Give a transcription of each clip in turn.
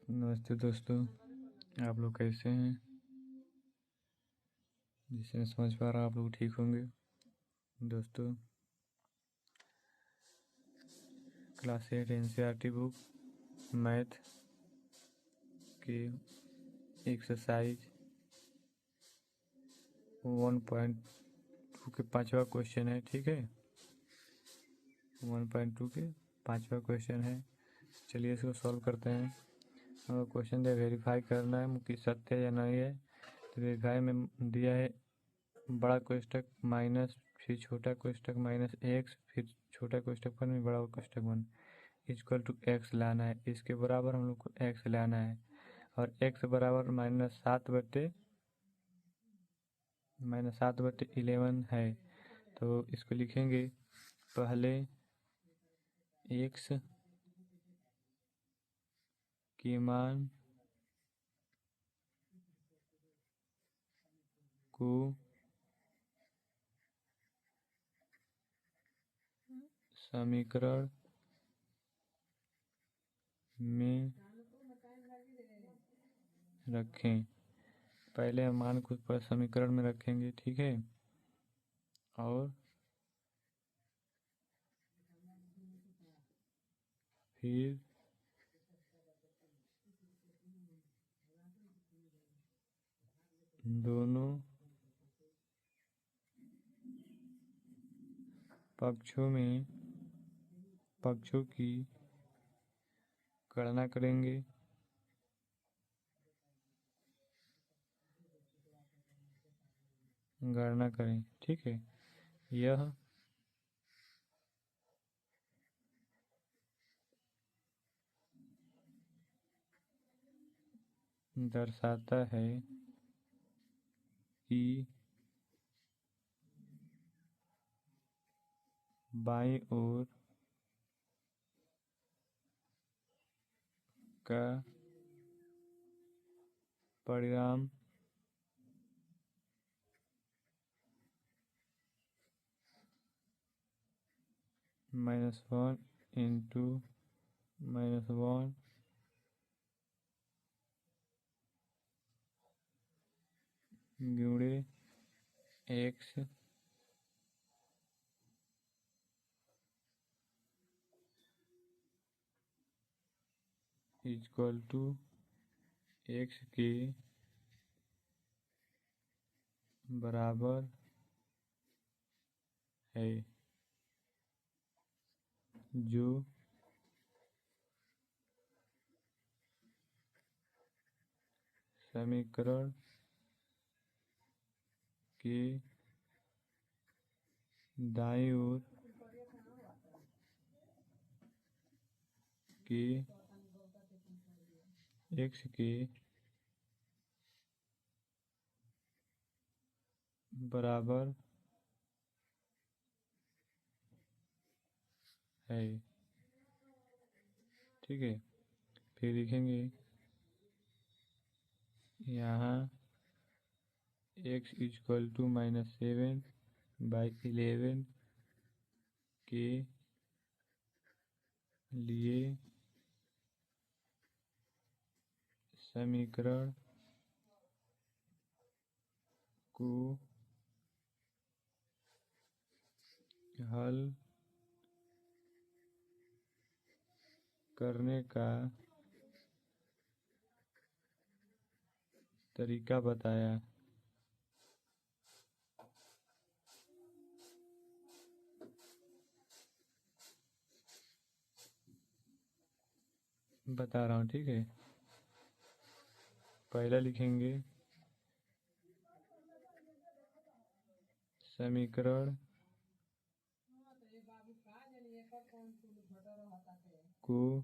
नमस्ते दोस्तों, आप लोग कैसे हैं? जिससे मैं समझ पा रहा हूँ आप लोग ठीक होंगे। दोस्तों, क्लास 8 NCERT बुक मैथ की एक्सरसाइज 1.2 के 5वां क्वेश्चन है। ठीक है, 1.2 के 5वां क्वेश्चन है। चलिए इसको सॉल्व करते हैं। हमें क्वेश्चन दिया वेरीफाई करना है कि सत्य है या नहीं है। तो वेरीफाई में दिया है बड़ा कोष्ठक माइनस, फिर छोटा कोष्ठक माइनस एक्स, फिर छोटा कोष्ठक वन में बड़ा कोष्ठक वन इक्वल टू एक्स लाना है। इसके बराबर हम लोग को एक्स लाना है और एक्स बराबर -7/11 है। तो इसको लिखेंगे पहले एक्स के मान को समीकरण में रखें। पहले हम मान को समीकरण में रखेंगे, ठीक है। और फिर दोनों पक्षों की गणना करेंगे। गणना करें, ठीक है। यह दर्शाता है कि बाईं ओर का परिणाम -1 इंटू -1 गुणे एक्स इक्वल टू एक्स के बराबर है, जो समीकरण के दाईं ओर के एक्स के बराबर है, ठीक है। फिर लिखेंगे यहाँ x इक्वल टू -7/11 के लिए समीकरण को हल करने का तरीका बताया। बता रहा हूँ, ठीक है। पहला लिखेंगे समीकरण को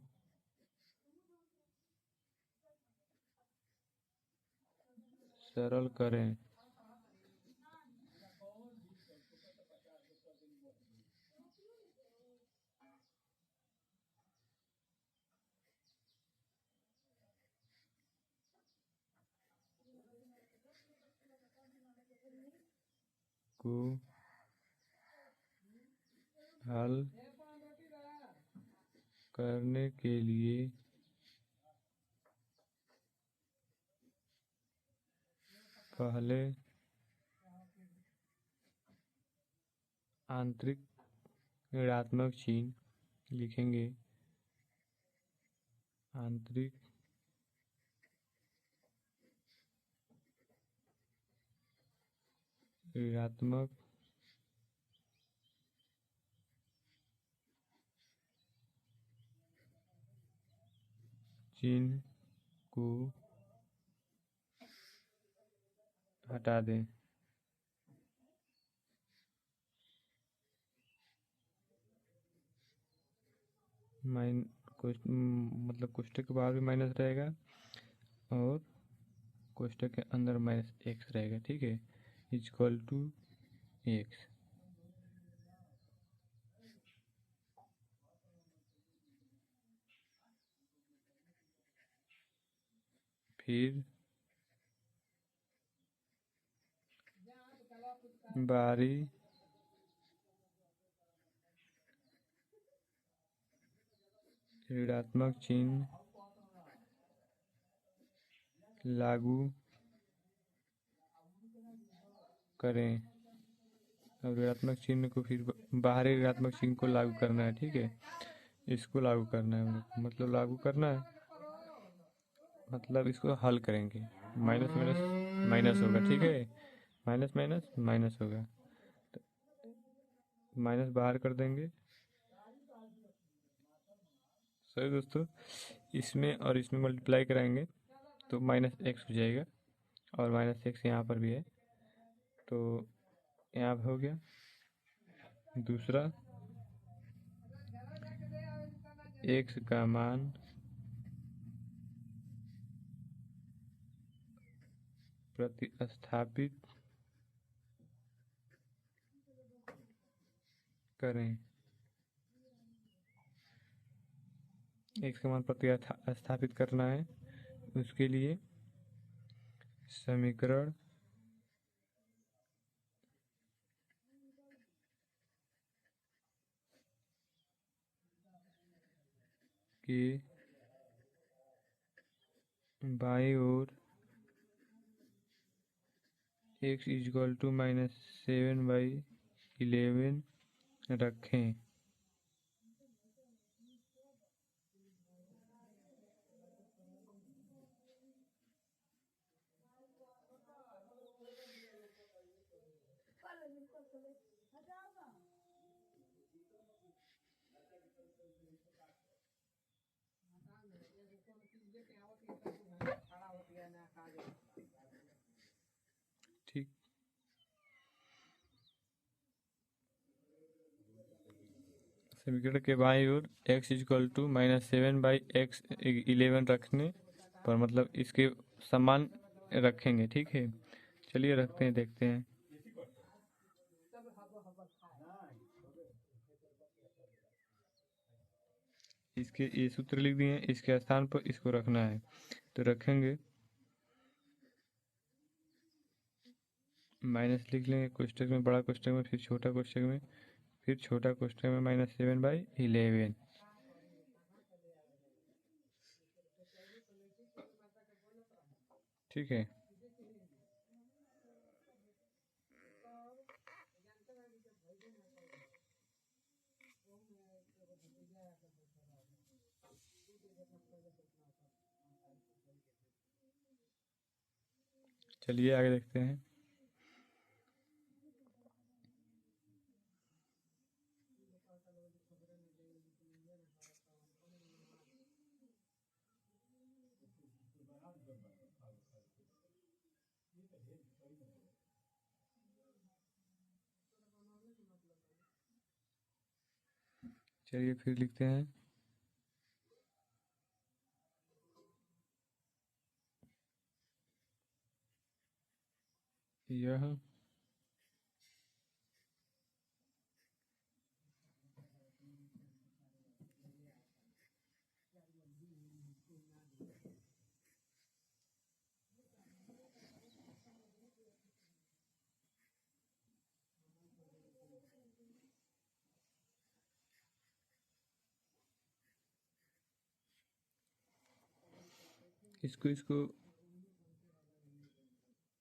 सरल करें। को हल करने के लिए पहले आंतरिक ऋणात्मक चिन्ह लिखेंगे। आंतरिक ऋणात्मक चिन्ह को हटा दें। मतलब कोष्ठक के बाहर भी माइनस रहेगा और कोष्ठक के अंदर माइनस एक्स रहेगा। ठीक है, इक्वल टू एक्स। फिर बाहरी ऋणात्मक चिन्ह लागू करें। अब ऋणात्मक चिन्ह को फिर बाहरी ऋणात्मक चिन्ह को लागू करना है। ठीक है, इसको लागू करना है, मतलब लागू करना है, मतलब इसको हल करेंगे। माइनस माइनस माइनस होगा। ठीक है, माइनस माइनस माइनस होगा, तो माइनस बाहर कर देंगे। सही दोस्तों, इसमें और इसमें मल्टीप्लाई कराएंगे तो माइनस एक्स हो जाएगा और माइनस एक्स यहाँ पर भी है, तो यहाँ पर हो गया। दूसरा, एक्स का मान प्रतिस्थापित करें। एक्स का मान प्रतिस्थापित करना है, उसके लिए समीकरण के बाईं ओर x इक्वल टू -7/11 रखें। ठीक, समीकरण के बाईं ओर x इक्वल टू -7/11 रखने पर, मतलब इसके समान रखेंगे। ठीक है, चलिए रखते हैं, देखते हैं। इसके ये सूत्र लिख दिए, इसके स्थान पर इसको रखना है, तो रखेंगे। माइनस लिख लेंगे कोष्ठक में, बड़ा कोष्ठक में, फिर छोटा कोष्ठक में, फिर छोटा कोष्ठक में -7/11। ठीक है, चलिए आगे देखते हैं। चलिए फिर लिखते हैं। यह इसको इसको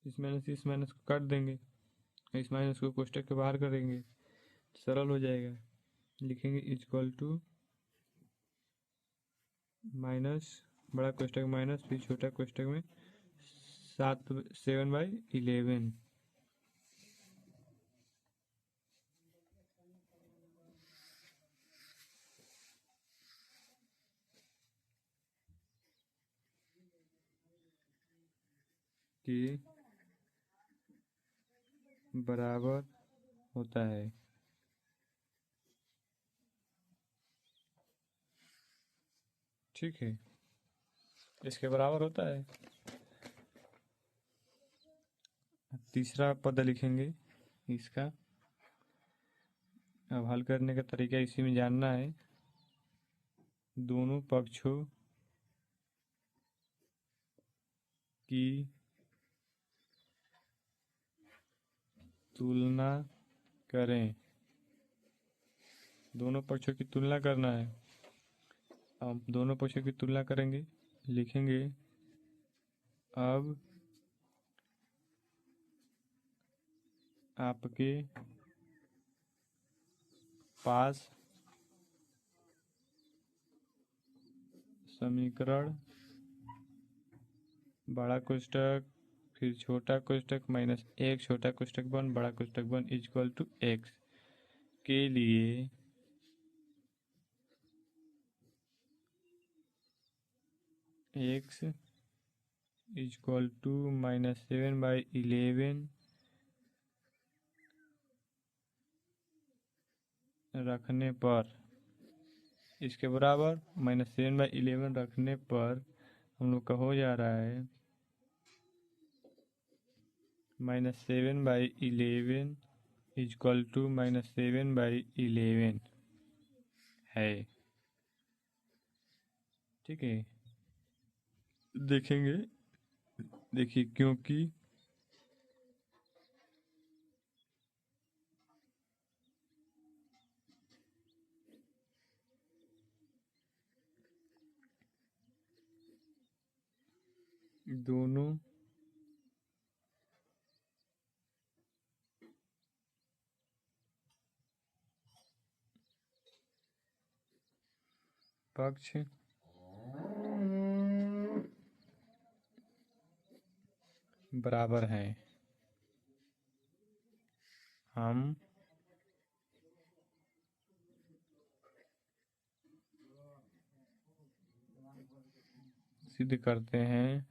इस माइनस को काट देंगे, इस माइनस को कोष्टक के बाहर करेंगे, सरल हो जाएगा। लिखेंगे इक्वल टू माइनस बड़ा कोष्टक माइनस फिर छोटा कोष्टक में 7/11 के बराबर होता है। ठीक है, इसके बराबर होता है। तीसरा पद लिखेंगे इसका। अब हल करने का तरीका इसी में जानना है। दोनों पक्षों की तुलना करें। दोनों पक्षों की तुलना करना है। अब दोनों पक्षों की तुलना करेंगे, लिखेंगे अब आपके पास समीकरण बड़ा कोष्टक फिर छोटा कोष्टक -1 छोटा कोष्टक बन बड़ा कोष्टक बन इक्वल टू x के लिए x इक्वल टू -7/11 रखने पर, इसके बराबर -7/11 रखने पर हम लोग का हो जा रहा है -7/11 इक्वल टू -7/11 है। ठीक है, देखेंगे, देखिए क्योंकि दोनों पक्ष बराबर हैं, हम सिद्ध करते हैं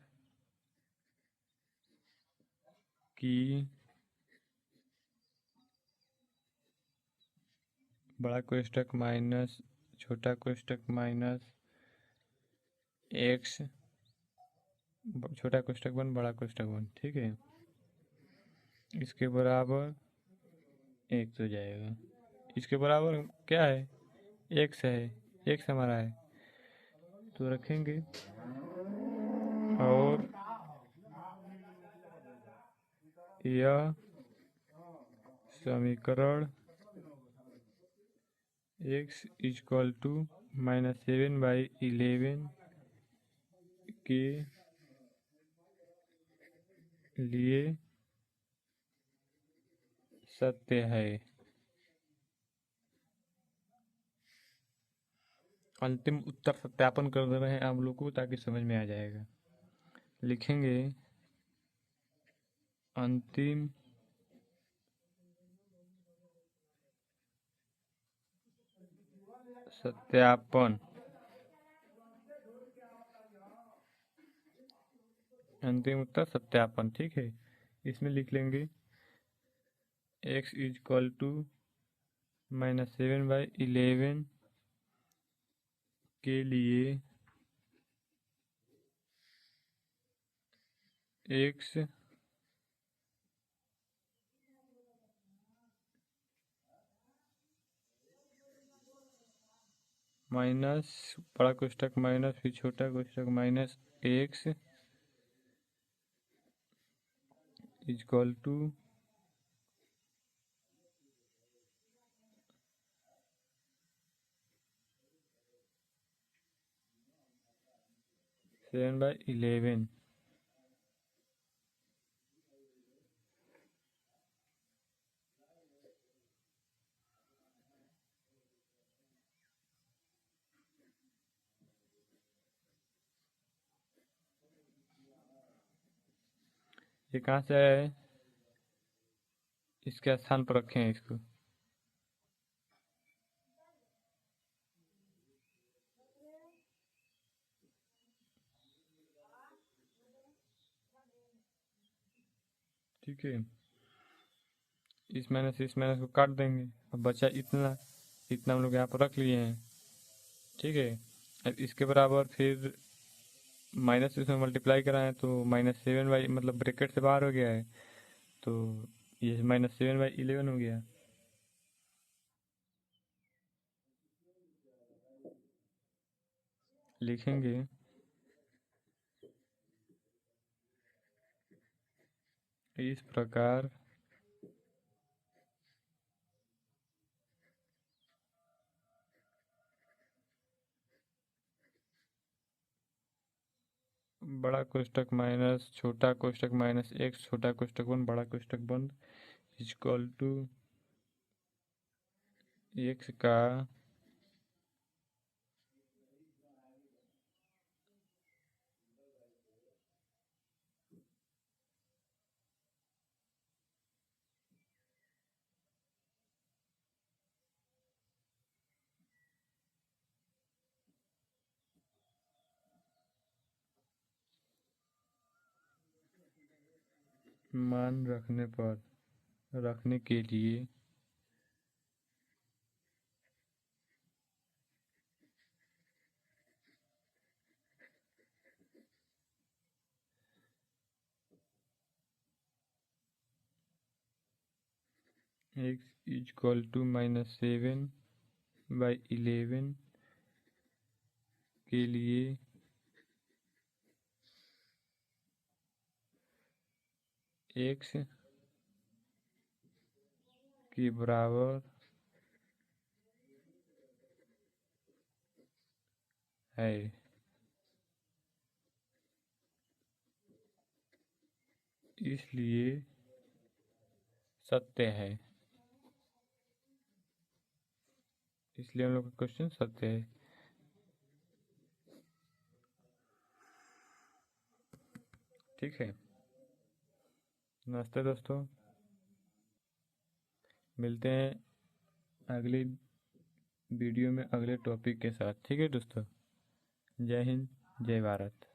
कि बड़ा कोष्टक माइनस छोटा कोष्टक माइनस x छोटा कोष्टक बन बड़ा कोष्टक बन, ठीक है, इसके बराबर x हो जाएगा। इसके बराबर क्या है, x है, x हमारा है तो रखेंगे और यह समीकरण x इक्वल टू -7/11 के लिए सत्य है। अंतिम उत्तर सत्यापन कर दे रहे हैं आप लोग को ताकि समझ में आ जाएगा। लिखेंगे अंतिम सत्यापन, अंतिम उत्तर सत्यापन, ठीक है। इसमें लिख लेंगे x इक्वल टू -7/11 के लिए x माइनस बड़ा कोष्टक माइनस फिर छोटा कोष्टक -x इक्वल टू 7/11 ये कहाँ से आया है, इसके स्थान पर रखे हैं इसको। ठीक है, इस माइनस को काट देंगे, अब बचा इतना, इतना हम लोग यहाँ पर रख लिए हैं। ठीक है, अब इसके बराबर फिर माइनस इसमें मल्टीप्लाई कराएं तो -7/, मतलब ब्रैकेट से बाहर हो गया है, तो ये -7/11 हो गया। लिखेंगे इस प्रकार बड़ा कोष्टक माइनस छोटा कोष्टक माइनस x छोटा कोष्टक बंद बड़ा कोष्टक बंद इक्वल टू x का मान रखने के लिए x इक्वल टू -7/11 के लिए x के बराबर है। इसलिए सत्य है, इसलिए हम लोग का क्वेश्चन सत्य है। ठीक है, नमस्ते दोस्तों, मिलते हैं अगली वीडियो में अगले टॉपिक के साथ। ठीक है दोस्तों, जय हिंद, जय भारत।